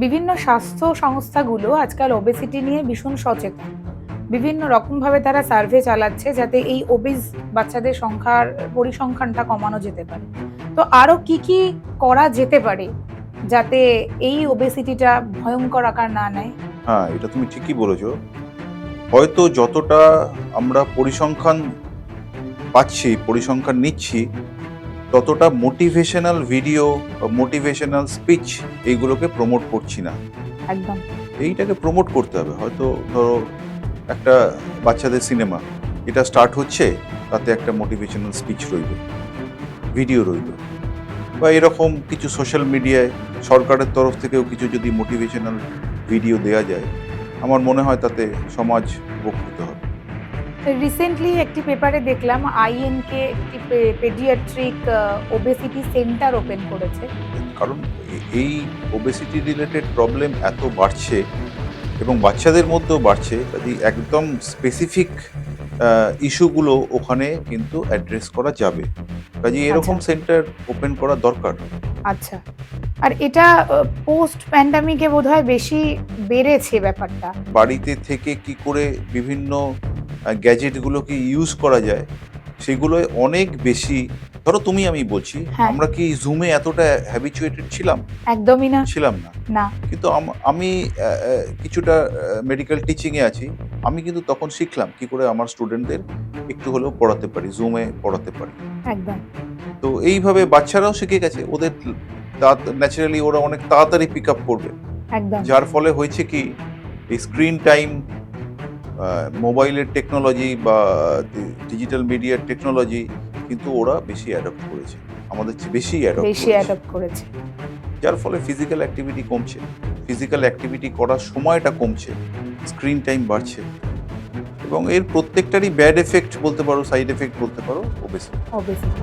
বিভিন্ন স্বাস্থ্য সংস্থাগুলো আজকাল ওবেসিটি নিয়ে ভীষণ সচেতন। বিভিন্ন রকমভাবে তারা সার্ভে চালাচ্ছে যাতে এই ওবেস বাচ্চাদের সংখ্যার পরিসংখ্যানটা কমানো যেতে পারে। তো আরো কি কি করা যেতে পারে যাতে এই ওবেসিটিটা ভয়ঙ্কর আকার না নেয়? হ্যাঁ, এটা তুমি ঠিকই বলেছো। হয়তো যতটা আমরা পরিসংখ্যান পাচ্ছি, পরিসংখ্যান নিচ্ছি, ততটা মোটিভেশনাল ভিডিও বা মোটিভেশনাল স্পিচ এইগুলোকে প্রমোট করছি না। একদম। এইটাকে প্রমোট করতে হবে। হয়তো ধরো একটা বাচ্চাদের সিনেমা, এটা স্টার্ট হচ্ছে, তাতে একটা মোটিভেশনাল স্পিচ রইল, ভিডিও রইল, বা এরকম কিছু সোশ্যাল মিডিয়ায় সরকারের তরফ থেকেও কিছু যদি মোটিভেশনাল ভিডিও দেওয়া যায়, আমার মনে হয় তাতে সমাজ উপকৃত হবে। রিসেন্টলি একটি পেপারে দেখলাম আইএনকে একটি পেডিয়াট্রিক ওবেসিটি সেন্টার ওপেন করেছে। কারণ এই ওবেসিটি রিলেটেড প্রবলেম এত বাড়ছে এবং বাচ্চাদের মধ্যেও বাড়ছে, কাজেই একদম স্পেসিফিক ইস্যুগুলো ওখানে কিন্তু অ্যাড্রেস করা যাবে। কাজেই এরকম আচ্ছা। সেন্টার ওপেন করা দরকার। আচ্ছা। আর এটা পোস্ট প্যান্ডামিকে বোধহয় বেশি বেড়েছে ব্যাপারটা। বাড়িতে থেকে কি করে বিভিন্ন গ্যাজেটগুলোকে ইউজ করা যায়, সেগুলোয় অনেক বেশি। ধরো তুমি, আমি বলছি, হ্যাঁ। আমরা কি জুমে এতটা হ্যাবিচুয়েটেড ছিলাম? একদমই না। ছিলাম না। না। কিন্তু আমি কিছুটা মেডিকেল টিচিংয়ে আছি। আমি কিন্তু তখন শিখলাম কি করে আমার স্টুডেন্টদের একটু হলেও পড়াতে পারি, জুমে পড়াতে পারি। একদম। তো এইভাবে বাচ্চারাও শিখে গেছে। ওদের ন্যাচারালি ওরা অনেক তাড়াতাড়ি পিক আপ করবে। একদম। যার ফলে হয়েছে কি, এই স্ক্রিন টাইম, মোবাইলের টেকনোলজি বা ডিজিটাল মিডিয়ার টেকনোলজি কিন্তু ওরা বেশি অ্যাডপ্ট করেছে। আমাদের চেয়ে বেশি অ্যাডপ্ট বেশি করেছে। অ্যাডপ্ট করেছে। যার ফলে ফিজিক্যাল অ্যাক্টিভিটি কমছে। ফিজিক্যাল অ্যাক্টিভিটি করার সময়টা কমছে। স্ক্রিন টাইম বাড়ছে। এবং এর প্রত্যেকটারই ব্যাড এফেক্ট বলতে পারো, সাইড এফেক্ট বলতে পারো, ওবেসিটি। ওবেসিটি।